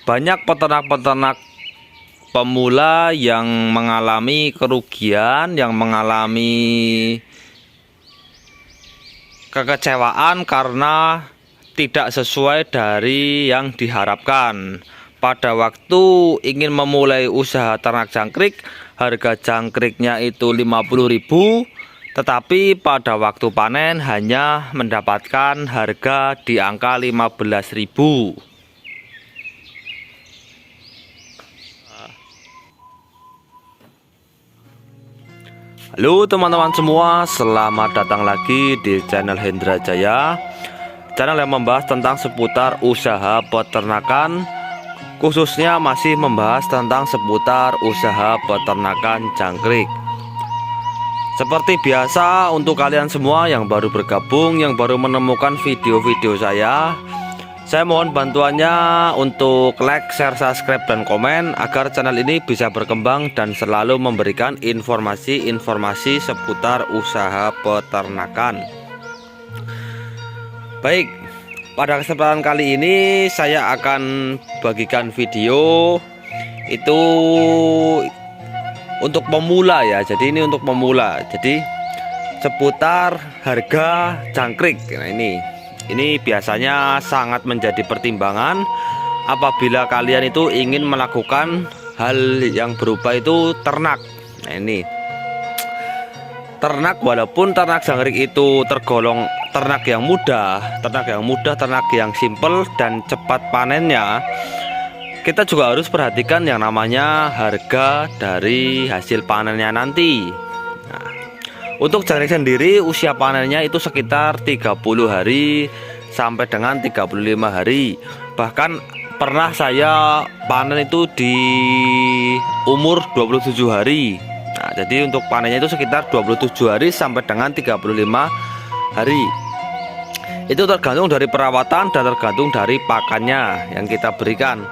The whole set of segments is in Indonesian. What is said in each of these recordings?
banyak peternak-peternak pemula yang mengalami kerugian, yang mengalami kekecewaan karena tidak sesuai dari yang diharapkan. Pada waktu ingin memulai usaha ternak jangkrik, harga jangkriknya itu 50.000, tetapi pada waktu panen hanya mendapatkan harga di angka 15.000. Halo teman-teman semua, selamat datang lagi di channel Hendra Jaya, channel yang membahas tentang seputar usaha peternakan, khususnya masih membahas tentang seputar usaha peternakan jangkrik. Seperti biasa, untuk kalian semua yang baru bergabung, yang baru menemukan video-video saya mohon bantuannya untuk like, share, subscribe, dan komen agar channel ini bisa berkembang dan selalu memberikan informasi-informasi seputar usaha peternakan. Baik, pada kesempatan kali ini saya akan bagikan video itu untuk pemula ya. Jadi ini untuk pemula. Jadi seputar harga jangkrik. Nah, ini biasanya sangat menjadi pertimbangan apabila kalian itu ingin melakukan hal yang berupa itu ternak. Nah, ini ternak, walaupun ternak jangkrik itu tergolong ternak yang mudah, ternak yang simple dan cepat panennya, kita juga harus perhatikan yang namanya harga dari hasil panennya nanti. Untuk jangkrik sendiri usia panennya itu sekitar 30 hari sampai dengan 35 hari. Bahkan pernah saya panen itu di umur 27 hari. Nah, jadi untuk panennya itu sekitar 27 hari sampai dengan 35 hari. Itu tergantung dari perawatan dan tergantung dari pakannya yang kita berikan.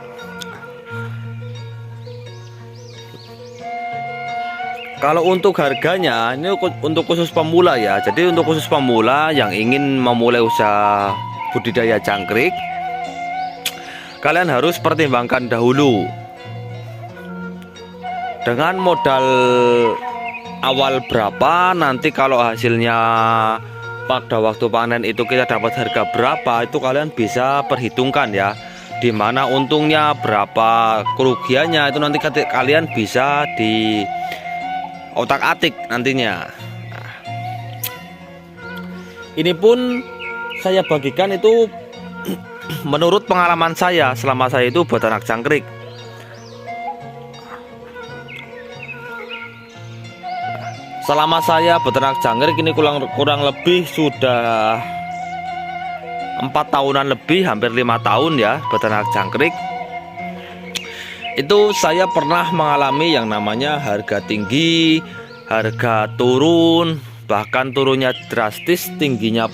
Kalau untuk harganya, ini untuk khusus pemula ya. Jadi untuk khusus pemula yang ingin memulai usaha budidaya jangkrik, kalian harus pertimbangkan dahulu dengan modal awal berapa, nanti kalau hasilnya pada waktu panen itu kita dapat harga berapa, itu kalian bisa perhitungkan ya. Dimana untungnya berapa, kerugiannya itu nanti kalian bisa di otak-atik nantinya. Nah, ini pun saya bagikan itu menurut pengalaman saya selama saya itu beternak jangkrik. Selama saya beternak jangkrik ini kurang lebih sudah 4 tahunan lebih, hampir 5 tahun ya beternak jangkrik. Itu saya pernah mengalami yang namanya harga tinggi, harga turun, bahkan turunnya drastis, tingginya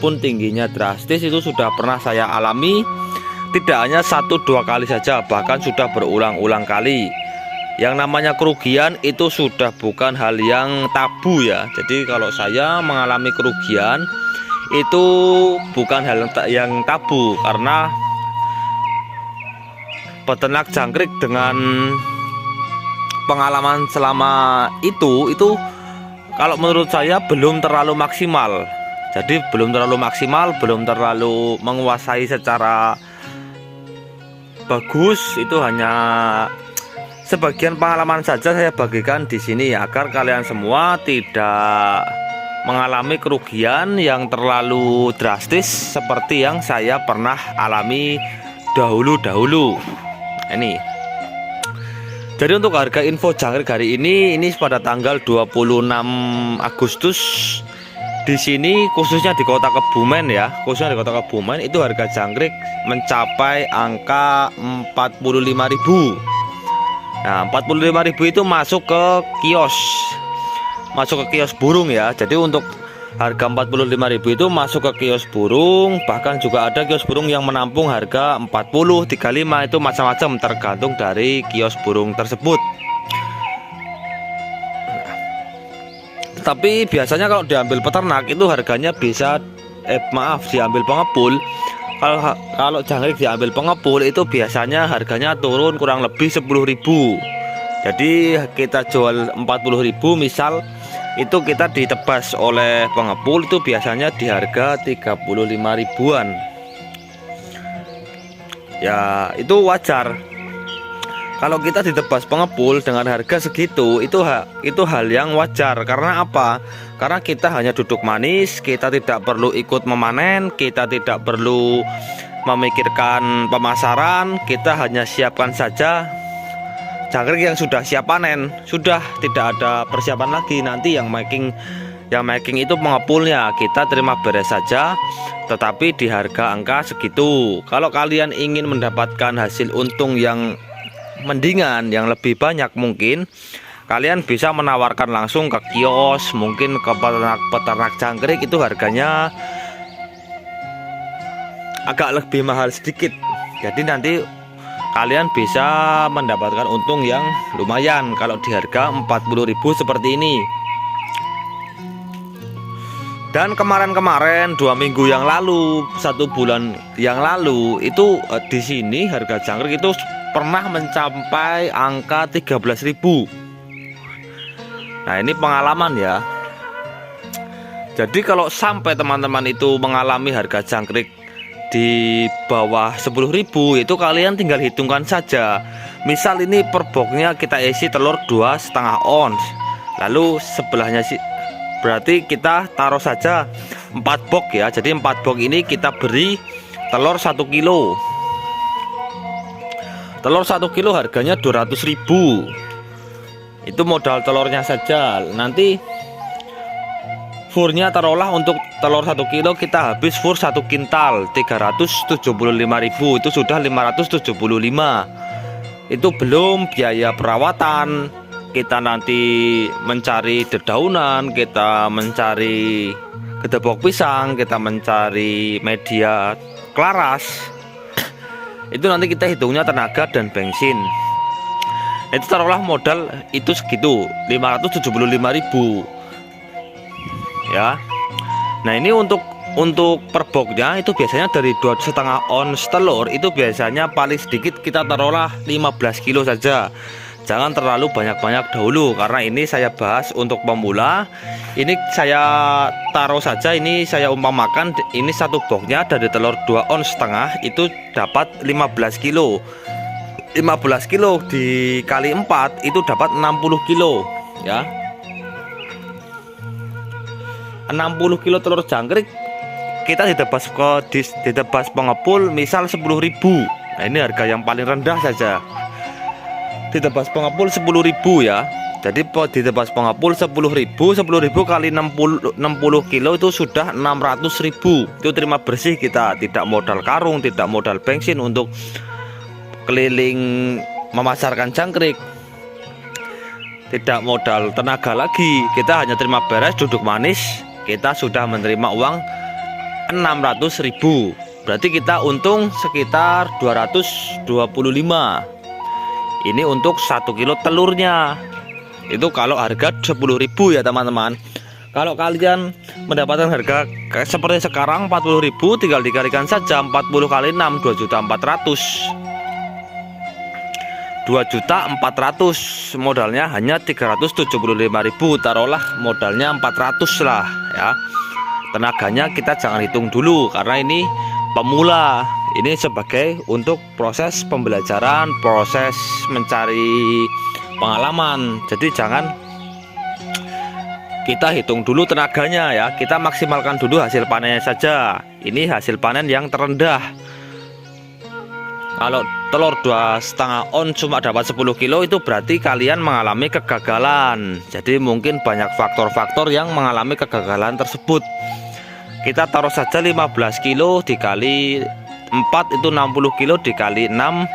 drastis. Itu sudah pernah saya alami, tidak hanya 1-2 kali saja, bahkan sudah berulang-ulang kali. Yang namanya kerugian itu sudah bukan hal yang tabu ya. Jadi kalau saya mengalami kerugian itu bukan hal yang tabu, karena peternak jangkrik dengan pengalaman selama itu kalau menurut saya belum terlalu maksimal. Jadi belum terlalu maksimal, belum terlalu menguasai secara bagus. Itu hanya sebagian pengalaman saja saya bagikan di sini ya, agar kalian semua tidak mengalami kerugian yang terlalu drastis seperti yang saya pernah alami dahulu. Ini jadi untuk harga info jangkrik hari ini pada tanggal 26 Agustus di sini, khususnya di Kota Kebumen ya, itu harga jangkrik mencapai angka 45.000. Nah, 45.000 itu masuk ke kios burung ya. Jadi untuk harga 45.000 itu masuk ke kios burung, bahkan juga ada kios burung yang menampung harga 40, 35, itu macam-macam tergantung dari kios burung tersebut. Tapi biasanya kalau diambil peternak itu harganya bisa diambil pengepul Kalau jangkrik diambil pengepul itu biasanya harganya turun kurang lebih 10.000. Jadi kita jual 40.000, misal itu kita ditebas oleh pengepul itu biasanya di harga 35 ribuan. Ya itu wajar. Kalau kita ditebas pengepul dengan harga segitu, itu hal yang wajar. Karena apa? Karena kita hanya duduk manis, kita tidak perlu ikut memanen, kita tidak perlu memikirkan pemasaran, kita hanya siapkan saja jangkrik yang sudah siap panen. Sudah tidak ada persiapan lagi. Nanti yang making itu pengepulnya, kita terima beres saja, tetapi di harga angka segitu. Kalau kalian ingin mendapatkan hasil untung yang mendingan, yang lebih banyak, mungkin kalian bisa menawarkan langsung ke kios, mungkin ke peternak jangkrik, itu harganya agak lebih mahal sedikit. Jadi nanti kalian bisa mendapatkan untung yang lumayan kalau di harga 40.000 seperti ini. Dan kemarin-kemarin 2 minggu yang lalu, 1 bulan yang lalu itu di sini harga jangkrik itu pernah mencapai angka 13.000. Nah ini pengalaman ya. Jadi kalau sampai teman-teman itu mengalami harga jangkrik di bawah 10.000, itu kalian tinggal hitungkan saja. Misal ini per boxnya kita isi telur 2,5 ons, lalu sebelahnya sih berarti kita taruh saja 4 box ya. Jadi 4 box ini kita beri telur 1 kilo. Telur 1 kilo harganya 200.000. Itu modal telurnya saja. Nanti furnya taruhlah untuk telur 1 kilo kita habis fur 1 kintal 375.000, itu sudah 575. Itu belum biaya perawatan, kita nanti mencari dedaunan, kita mencari gedebok pisang, kita mencari media kelaras. Itu nanti kita hitungnya tenaga dan bensin. Itu taruhlah modal itu segitu 575.000 ya. Nah ini untuk per boxnya itu biasanya dari 2,5 ons telur itu biasanya paling sedikit kita taruhlah 15 kilo saja. Jangan terlalu banyak-banyak dahulu, karena ini saya bahas untuk pemula. Ini saya taruh saja, ini saya umpamakan ini 1 boxnya dari telur 2,5 ons itu dapat 15 kilo. 15 kilo dikali 4 itu dapat 60 kilo ya. 60 kilo telur jangkrik kita ditebas pengepul misal 10.000. Nah ini harga yang paling rendah saja. Ditebas pengepul 10.000 ya. Jadi ditebas pengepul 10.000 kali 60 kilo itu sudah 600.000. Itu terima bersih kita, tidak modal karung, tidak modal bensin untuk keliling memasarkan jangkrik, tidak modal tenaga lagi. Kita hanya terima beres, duduk manis, kita sudah menerima uang 600.000. Berarti kita untung sekitar 225. Ini untuk 1 kilo telurnya. Itu kalau harga 10.000 ya teman-teman. Kalau kalian mendapatkan harga seperti sekarang 40.000, tinggal dikalikan saja 40 kali 6, 2.400.000. Modalnya hanya 375.000. Taruhlah modalnya 400 lah ya. Tenaganya kita jangan hitung dulu karena ini pemula. Ini sebagai untuk proses pembelajaran, proses mencari pengalaman. Jadi jangan kita hitung dulu tenaganya ya. Kita maksimalkan dulu hasil panennya saja. Ini hasil panen yang terendah. Kalau telur 2,5 on cuma dapat 10 kilo itu berarti kalian mengalami kegagalan. Jadi mungkin banyak faktor-faktor yang mengalami kegagalan tersebut. Kita taruh saja 15 kilo dikali 4 itu 60 kilo dikali 6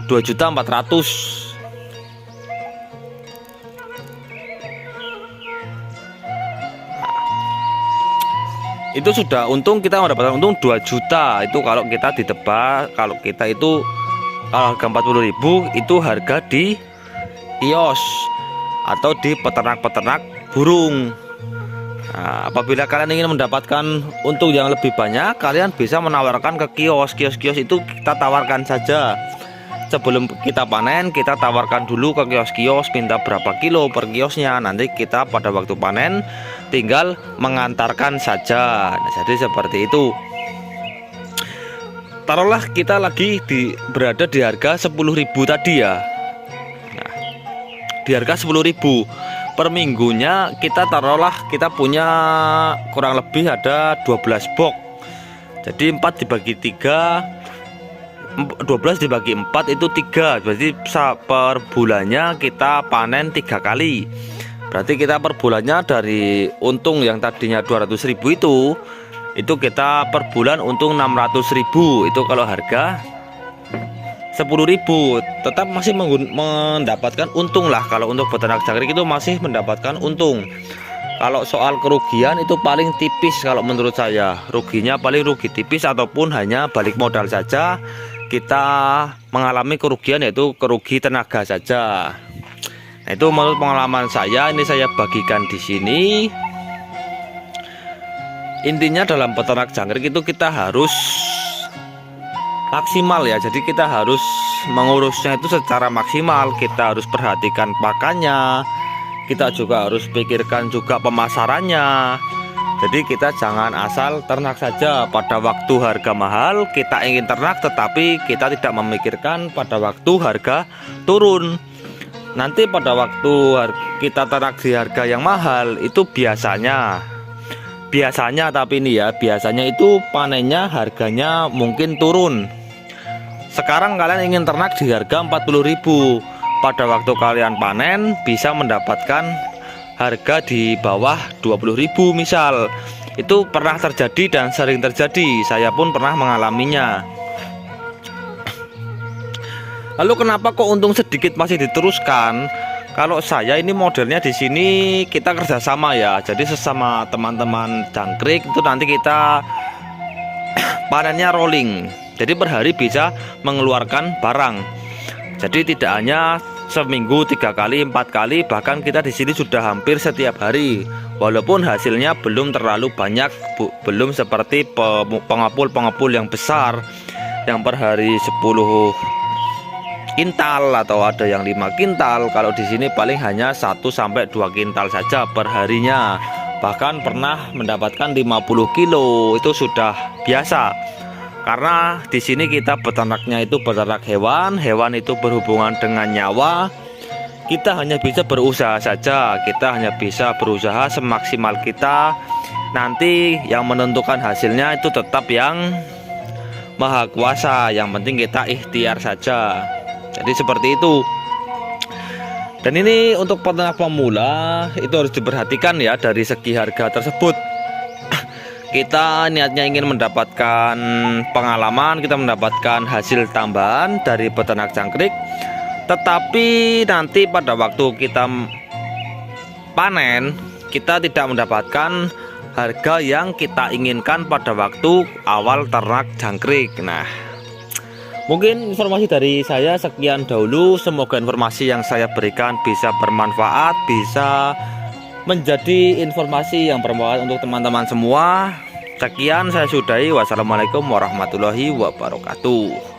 2.400.000. Itu sudah untung, kita mendapatkan untung 2 juta. Itu kalau kita ditebak, kalau kita itu kalau harga 40.000 itu harga di kios atau di peternak-peternak burung. Nah, apabila kalian ingin mendapatkan untung yang lebih banyak, kalian bisa menawarkan ke kios itu kita tawarkan saja. Sebelum kita panen, kita tawarkan dulu ke kios minta berapa kilo per kiosnya. Nanti kita pada waktu panen tinggal mengantarkan saja. Nah, jadi seperti itu. Taruhlah kita lagi berada di harga 10.000 tadi ya. Nah, di harga 10.000 per minggunya, kita taruhlah kita punya kurang lebih ada 12 box. Jadi 4 dibagi 3, 12 dibagi 4 itu 3. Berarti per bulannya kita panen 3 kali. Berarti kita per bulannya dari untung yang tadinya 200.000 itu kita per bulan untung 600.000. Itu kalau harga 10.000 tetap masih mendapatkan untung lah. Kalau untuk peternak jangkrik itu masih mendapatkan untung. Kalau soal kerugian itu paling tipis kalau menurut saya. Ruginya paling rugi tipis ataupun hanya balik modal saja. Kita mengalami kerugian yaitu kerugi tenaga saja. Nah, itu menurut pengalaman saya, ini saya bagikan di sini. Intinya dalam peternak jangkrik itu kita harus maksimal ya. Jadi kita harus mengurusnya itu secara maksimal. Kita harus perhatikan pakannya. Kita juga harus pikirkan juga pemasarannya. Jadi kita jangan asal ternak saja. Pada waktu harga mahal kita ingin ternak, tetapi kita tidak memikirkan pada waktu harga turun. Nanti pada waktu kita ternak di harga yang mahal itu biasanya tapi ini ya, biasanya itu panennya harganya mungkin turun. Sekarang kalian ingin ternak di harga 40.000, pada waktu kalian panen bisa mendapatkan harga di bawah 20.000 misal. Itu pernah terjadi dan sering terjadi, saya pun pernah mengalaminya. Lalu kenapa kok untung sedikit masih diteruskan? Kalau saya ini modelnya di sini kita kerjasama ya. Jadi sesama teman-teman jangkrik itu nanti kita panennya rolling. Jadi per hari bisa mengeluarkan barang. Jadi tidak hanya seminggu 3 kali 4 kali, bahkan kita di sini sudah hampir setiap hari. Walaupun hasilnya belum terlalu banyak, belum seperti pengepul yang besar yang per hari 10 kintal atau ada yang 5 kintal. Kalau di sini paling hanya 1 sampai 2 kintal saja per harinya. Bahkan pernah mendapatkan 50 kilo, itu sudah biasa. Karena di sini kita peternaknya itu peternak hewan itu berhubungan dengan nyawa. Kita hanya bisa berusaha saja, kita hanya bisa berusaha semaksimal kita. Nanti yang menentukan hasilnya itu tetap yang Maha Kuasa. Yang penting kita ikhtiar saja. Jadi seperti itu. Dan ini untuk peternak pemula itu harus diperhatikan ya dari segi harga tersebut. Kita niatnya ingin mendapatkan pengalaman, kita mendapatkan hasil tambahan dari peternak jangkrik. Tetapi nanti pada waktu kita panen, kita tidak mendapatkan harga yang kita inginkan pada waktu awal ternak jangkrik. Nah, mungkin informasi dari saya sekian dahulu. Semoga informasi yang saya berikan bisa bermanfaat, bisa menjadi informasi yang bermanfaat untuk teman-teman semua. Sekian saya sudahi. Wassalamualaikum warahmatullahi wabarakatuh.